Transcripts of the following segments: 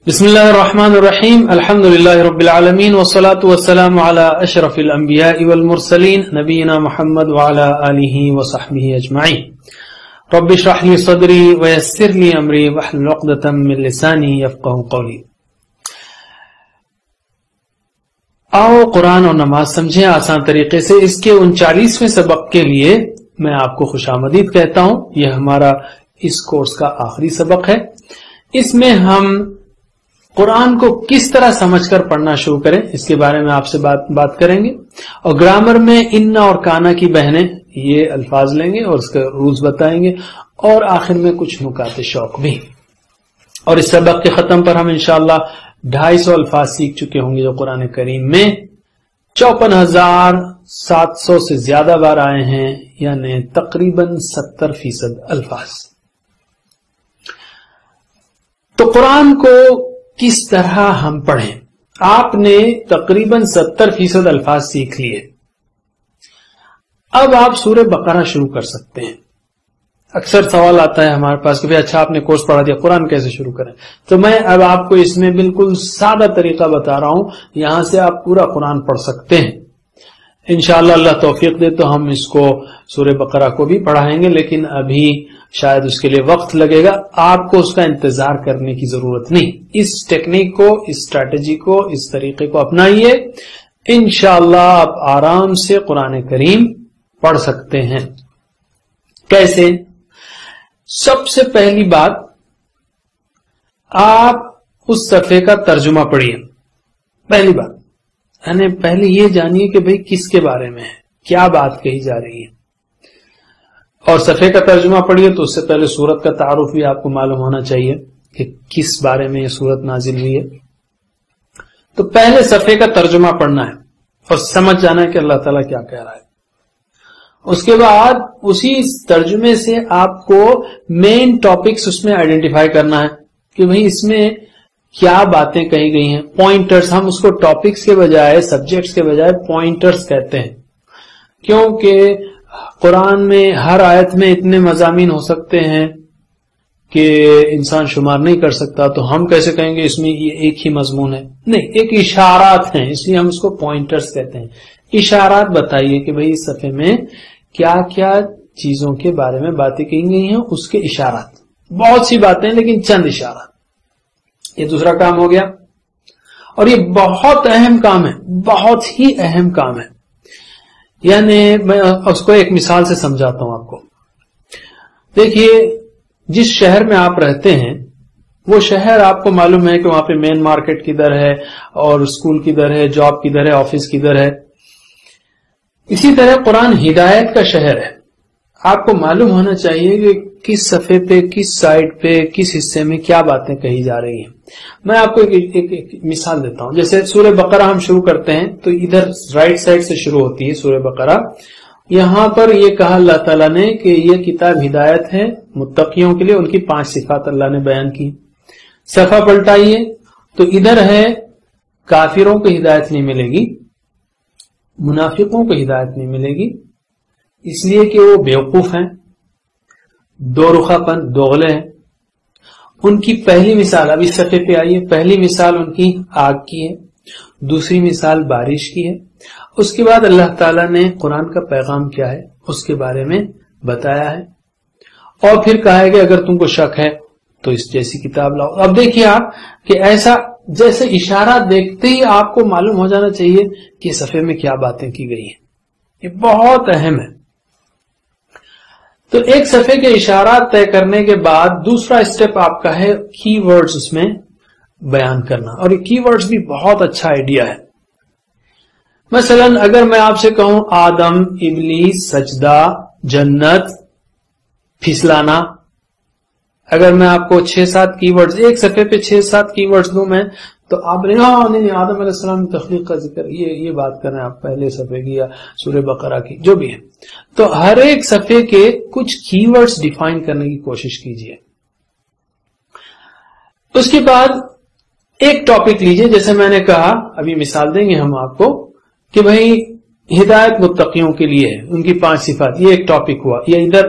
بسم اللہ الرحمن الرحیم الحمد للہ رب العالمین والصلاة والسلام علی اشرف الانبیاء والمرسلین نبینا محمد وعلی آلہ وصحبہ اجمعین رب اشرح لی صدری ویسر لی امری واحلل عقدۃ من لسانی یفقہوا قولی۔ آؤ قرآن اور نماز سمجھیں آسان طریقے سے۔ اس کے 39ویں سبق کے لیے میں آپ کو خوش آمدید کہتا ہوں۔ یہ ہمارا اس کورس کا آخری سبق ہے۔ اس میں ہم قرآن کو کس طرح سمجھ کر پڑھنا شروع کریں اس کے بارے میں آپ سے بات کریں گے، اور گرامر میں ان اور کانا کی بہنیں یہ الفاظ لیں گے اور اس کے رولز بتائیں گے، اور آخر میں کچھ نکات شوق بھی۔ اور اس سبق کے ختم پر ہم انشاءاللہ 250 الفاظ سیکھ چکے ہوں گے جو قرآن کریم میں 54,700 سے زیادہ بار آئے ہیں، یعنی تقریباً 70% الفاظ۔ تو قرآن کو کس طرح ہم پڑھیں؟ آپ نے تقریباً 70% الفاظ سیکھ لیے۔ اب آپ سورہ بقرہ شروع کر سکتے ہیں۔ اکثر سوال آتا ہے ہمارے پاس کہ بھئی اچھا آپ نے کورس پڑھا دیا، قرآن کیسے شروع کریں؟ تو میں اب آپ کو اس میں بالکل سادہ طریقہ بتا رہا ہوں، یہاں سے آپ پورا قرآن پڑھ سکتے ہیں۔ انشاءاللہ اللہ توفیق دے تو ہم اس کو سورہ بقرہ کو بھی پڑھائیں گے، لیکن ابھی شاید اس کے لیے وقت لگے گا۔ آپ کو اس کا انتظار کرنے کی ضرورت نہیں۔ اس ٹیکنیک کو، اس اسٹریٹجی کو، اس طریقے کو اپنائیے، انشاءاللہ آپ آرام سے قرآن کریم پڑھ سکتے ہیں۔ کیسے؟ سب سے پہلی بات، آپ اس صفحے کا ترجمہ پڑھیے۔ پہلی بات یعنی پہلے یہ جانیے کہ بھئی کس کے بارے میں ہے، کیا بات کہی جا رہی ہے، اور صفحے کا ترجمہ پڑھیے تو اس سے پہلے سورت کا تعارف بھی آپ کو معلوم ہونا چاہیے کہ کس بارے میں یہ سورت نازل ہوئی ہے۔ تو پہلے صفحے کا ترجمہ پڑھنا ہے اور سمجھ جانا ہے کہ اللہ تعالیٰ کیا کہہ رہا ہے۔ اس کے بعد اسی ترجمے سے آپ کو مین ٹاپکس اس میں آئیڈینٹیفائی کرنا ہے کہ بھئی اس میں کیا باتیں کہی گئی ہیں۔ پوائنٹرز، ہم اس کو ٹاپکس کے بجائے، سبجیکٹس کے بجائے پوائنٹرز کہتے ہیں، کیونکہ قرآن میں ہر آیت میں اتنے مضامین ہو سکتے ہیں کہ انسان شمار نہیں کر سکتا، تو ہم کیسے کہیں گے اس میں یہ ایک ہی مضمون ہے؟ نہیں، ایک اشارات ہیں، اس لیے ہم اس کو پوائنٹرز کہتے ہیں۔ اشارات بتائیے کہ بھئی اس صفحے میں کیا کیا چیزوں کے بارے میں باتیں کہی گئی ہیں، اس کے اشارات۔ بہت سی باتیں لیکن چند اشارات۔ یہ دوسرا کام ہو گیا، اور یہ بہت اہم کام ہے، بہت ہی اہم کام ہے۔ یعنی میں اس کو ایک مثال سے سمجھاتا ہوں آپ کو۔ دیکھیے، جس شہر میں آپ رہتے ہیں وہ شہر آپ کو معلوم ہے کہ وہاں پہ مین مارکیٹ کدھر ہے، اور اسکول کدھر ہے، جاب کدھر ہے، آفس کدھر ہے۔ اسی طرح قرآن ہدایت کا شہر ہے۔ آپ کو معلوم ہونا چاہیے کہ کس صفحے پہ، کس سائڈ پہ، کس حصے میں کیا باتیں کہی جا رہی ہیں۔ میں آپ کو ایک مثال دیتا ہوں۔ جیسے سورہ بقرہ ہم شروع کرتے ہیں تو ادھر رائٹ سائڈ سے شروع ہوتی ہے سورہ بقرہ۔ یہاں پر یہ کہا اللہ تعالیٰ نے کہ یہ کتاب ہدایت ہے متقیوں کے لیے، ان کی 5 صفات اللہ نے بیان کی۔ صفحہ پلٹائیے تو ادھر ہے کافروں کو ہدایت نہیں ملے گی، منافقوں کو ہدایت نہیں ملے گی، اس لیے کہ وہ بیوقوف ہیں، دو رخا پن، دوغلے ہیں۔ ان کی پہلی مثال، اب اس صفحے پہ آئیے، پہلی مثال ان کی آگ کی ہے، دوسری مثال بارش کی ہے۔ اس کے بعد اللہ تعالیٰ نے قرآن کا پیغام کیا ہے اس کے بارے میں بتایا ہے، اور پھر کہا ہے کہ اگر تم کو شک ہے تو اس جیسی کتاب لاؤ۔ اب دیکھیے آپ کہ ایسا جیسے اشارات دیکھتے ہی آپ کو معلوم ہو جانا چاہیے کہ اس صفحے میں کیا باتیں کی گئی ہیں۔ یہ بہت اہم ہے۔ تو ایک صفحے کے اشارات طے کرنے کے بعد دوسرا اسٹیپ آپ کا ہے کی ورڈز اس میں بیان کرنا، اور یہ کی ورڈز بھی بہت اچھا آئیڈیا ہے۔ مثلا اگر میں آپ سے کہوں آدم، ابلیس، سجدہ، جنت، پھسلانا، اگر میں آپ کو 6-7 کی ورڈز ایک صفحے پہ 6-7 کی ورڈز دوں میں، تو آپ نہیں آدم علیہ السلام کی تخلیق کا ذکر، یہ بات کر رہے ہیں آپ پہلے صفحے کی یا سورہ بقرہ کی، جو بھی ہے۔ تو ہر ایک صفحے کے کچھ کی ورڈز ڈیفائن کرنے کی کوشش کیجیے۔ اس کے بعد ایک ٹاپک لیجئے، جیسے میں نے کہا، ابھی مثال دیں گے ہم آپ کو کہ بھئی ہدایت متقیوں کے لیے ہے، ان کی 5 صفات، یہ ایک ٹاپک ہوا۔ یہ ادھر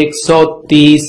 130,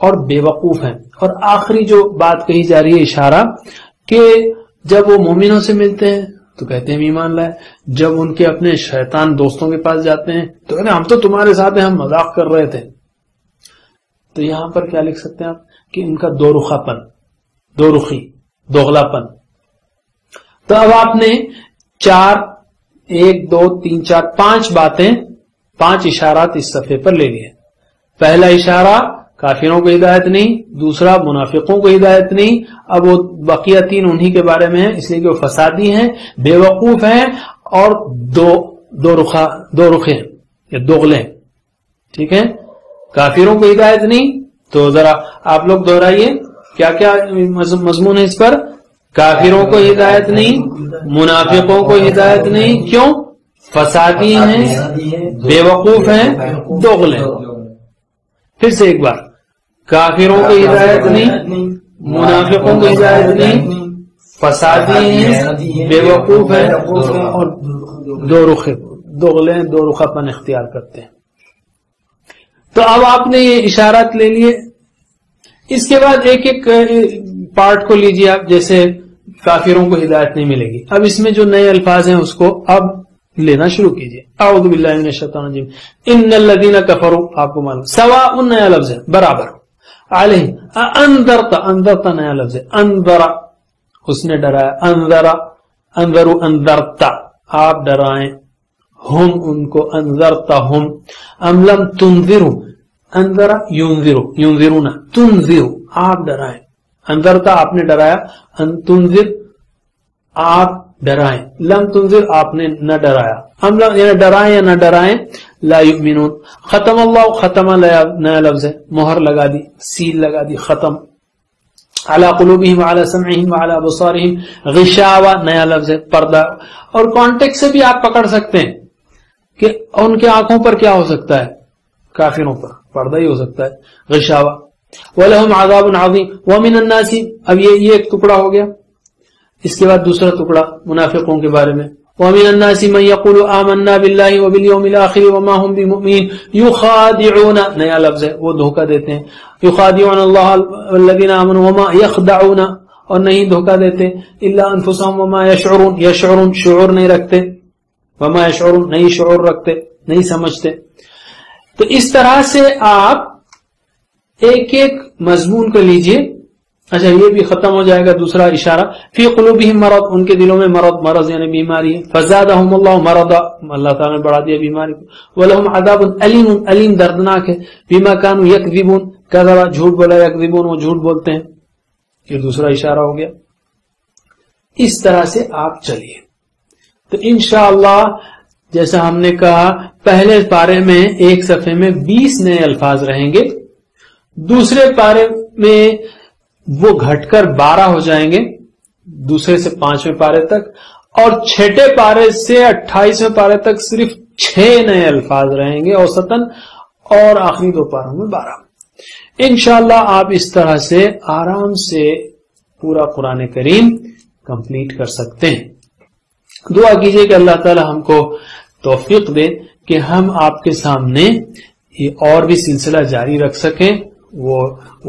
اور بے وقوف ہیں. اور آخری جو بات کہی جا رہی ہے اشارہ کہ جب وہ مومنوں سے ملتے ہیں تو کہتے ہیں ایمان لائے، جب ان کے اپنے شیطان دوستوں کے پاس جاتے ہیں تو کہتے ہیں ہم تو تمہارے ساتھ ہیں، ہم مذاق کر رہے تھے. تو یہاں پر کیا لکھ سکتے ہیں آپ کہ ان کا دو رخا پن، دو رخی، دوغلا پن. تو اب آپ نے 1 2 3 4 5 باتیں، 5 اشارات اس صفحے پر لے لیے. پہلا اشارہ کافروں کو ہدایت نہیں، دوسرا منافقوں کو ہدایت نہیں. اب وہ بقیہ 3 انہی کے بارے میں ہیں، اس لیے کہ وہ فسادی ہیں، بے وقوف ہیں اور دو رخے ہیں یا دوغلے ہیں. ٹھیک ہے، کافروں کو ہدایت نہیں. تو ذرا آپ لوگ دہرائیے کیا کیا مضمون ہے اس پر. کافروں کو ہدایت نہیں، منافقوں کو ہدایت نہیں. کیوں؟ فسادی ہیں، بے وقوف ہیں، دوغلے ہیں. پھر سے ایک بار، کافروں کو ہدایت نہیں، منافقوں کو ہدایت نہیں، فسادی ہیں، بے وقوف ہیں اور دوغلے ہیں، دو رخا پن اختیار کرتے ہیں. تو اب آپ نے یہ اشارات لے لیے. اس کے بعد ایک ایک پارٹ کو لیجیے آپ. جیسے کافروں کو ہدایت نہیں ملے گی، اب اس میں جو نئے الفاظ ہیں اس کو اب لینا شروع کیجیے. اعوذ باللہ من الشیطان الرجیم. ان الذین کفروا، آپ کو معلوم سواء نیا لفظ ہے، برابر. علیہم انذرت نیا لفظ ہے. انذر اس نے ڈرایا، انذروا انذرت آپ ڈرائیں، ہم ان کو انذرتہم، ام لم تنذروا انذر ینذرون تنذروا آپ ڈرائیں. انذرتا آپ نے ڈرایا، تنذر آپ ڈرائیں، لم تنذر آپ نے نہ ڈرایا. ام لم یعنی ڈرائیں یا نہ ڈرائیں. لا یؤمنون. ختم اللہ، ختم نیا لفظ ہے، مہر لگا دی، سیل لگا دی، ختم. علی قلوبہم وعلی سمعہم وعلی ابصارہم غشاوہ نیا لفظ ہے، پردہ. اور کانٹیکٹ سے بھی آپ پکڑ سکتے ہیں کہ ان کے آنکھوں پر کیا ہو سکتا ہے، کافروں پر پردہ ہی ہو سکتا ہے، غشاوہ. وَلَهُمْ عَذَابٌ عَظِيمٌ وَمِنَ النَّاسِ. اب یہ ایک ٹکڑا ہو گیا. اس کے بعد دوسرا ٹکڑا منافقوں کے بارے میں. وَمِنَ النَّاسِ مَن يَقُولُ آمَنَّا بِاللَّهِ وَبِالْيَوْمِ الْآخِرِ وَمَا هُمْ بِمُؤْمِنِينَ يُخَادِعُونَ نیا لفظ ہے، وہ دھوکہ دیتے ہیں. يُخَادِعُونَ اللَّهَ وَالَّذِينَ آمَنُوا وَمَا يَخْدَعُونَ اور نہیں دھوکہ دیتے إِلَّا أَنفُسَهُمْ وَمَا يَشْعُرُونَ شعور نہیں رکھتے، وَمَا يَشْعُرُونَ نہیں شعور رکھتے، نہیں سمجھتے. تو اس طرح سے آپ ایک ایک مضمون کو لیجئے. اچھا یہ بھی ختم ہو جائے گا. دوسرا اشارہ فی قلوبہم مرض، ان کے دلوں میں مرض یعنی بیماری ہے. فزادہم اللہ مرضا، اللہ تعالیٰ نے بڑھا دیا بیماری کو. ولہم عذاب علیم، علیم دردناک ہے. بما کانوا یکذبون، کذبا جھوٹ بولا، یکذبون وہ جھوٹ بولتے ہیں. یہ دوسرا اشارہ ہو گیا. اس طرح سے آپ چلیے. تو انشاءاللہ جیسا ہم نے کہا پہلے پارے میں ایک صفحے میں 20 نئے الفاظ رہیں گے، دوسرے پارے میں وہ گھٹ کر 12 ہو جائیں گے، دوسرے سے 5ویں پارے تک، اور چھٹے پارے سے 28ویں پارے تک صرف 6 نئے الفاظ رہیں گے اوسطاً، اور آخری 2 پاروں میں 12. انشاءاللہ آپ اس طرح سے آرام سے پورا قرآن کریم کمپلیٹ کر سکتے ہیں. دعا کیجئے کہ اللہ تعالی ہم کو توفیق دے کہ ہم آپ کے سامنے یہ اور بھی سلسلہ جاری رکھ سکیں. وہ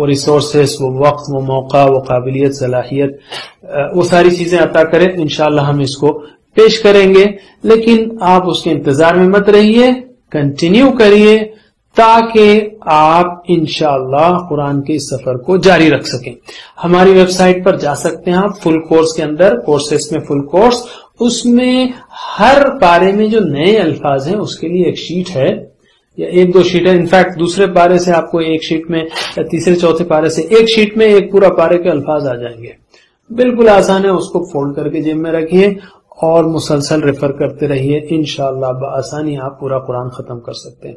ریسورسز، وہ وقت، وہ موقع، وہ قابلیت، صلاحیت، وہ ساری چیزیں عطا کریں. انشاءاللہ ہم اس کو پیش کریں گے، لیکن آپ اس کے انتظار میں مت رہیے، کنٹینیو کریے تاکہ آپ انشاءاللہ قرآن کے اس سفر کو جاری رکھ سکیں. ہماری ویب سائٹ پر جا سکتے ہیں آپ. فل کورس کے اندر، کورسز میں فل کورس، اس میں ہر پارے میں جو نئے الفاظ ہیں اس کے لیے ایک شیٹ ہے یا 1-2 شیٹ ہے. انفیکٹ دوسرے پارے سے آپ کو ایک شیٹ میں، یا تیسرے چوتھے پارے سے ایک شیٹ میں ایک پورا پارے کے الفاظ آ جائیں گے. بالکل آسان ہے. اس کو فولڈ کر کے جیب میں رکھیے اور مسلسل ریفر کرتے رہیے. انشاءاللہ بآسانی آپ پورا قرآن ختم کر سکتے ہیں.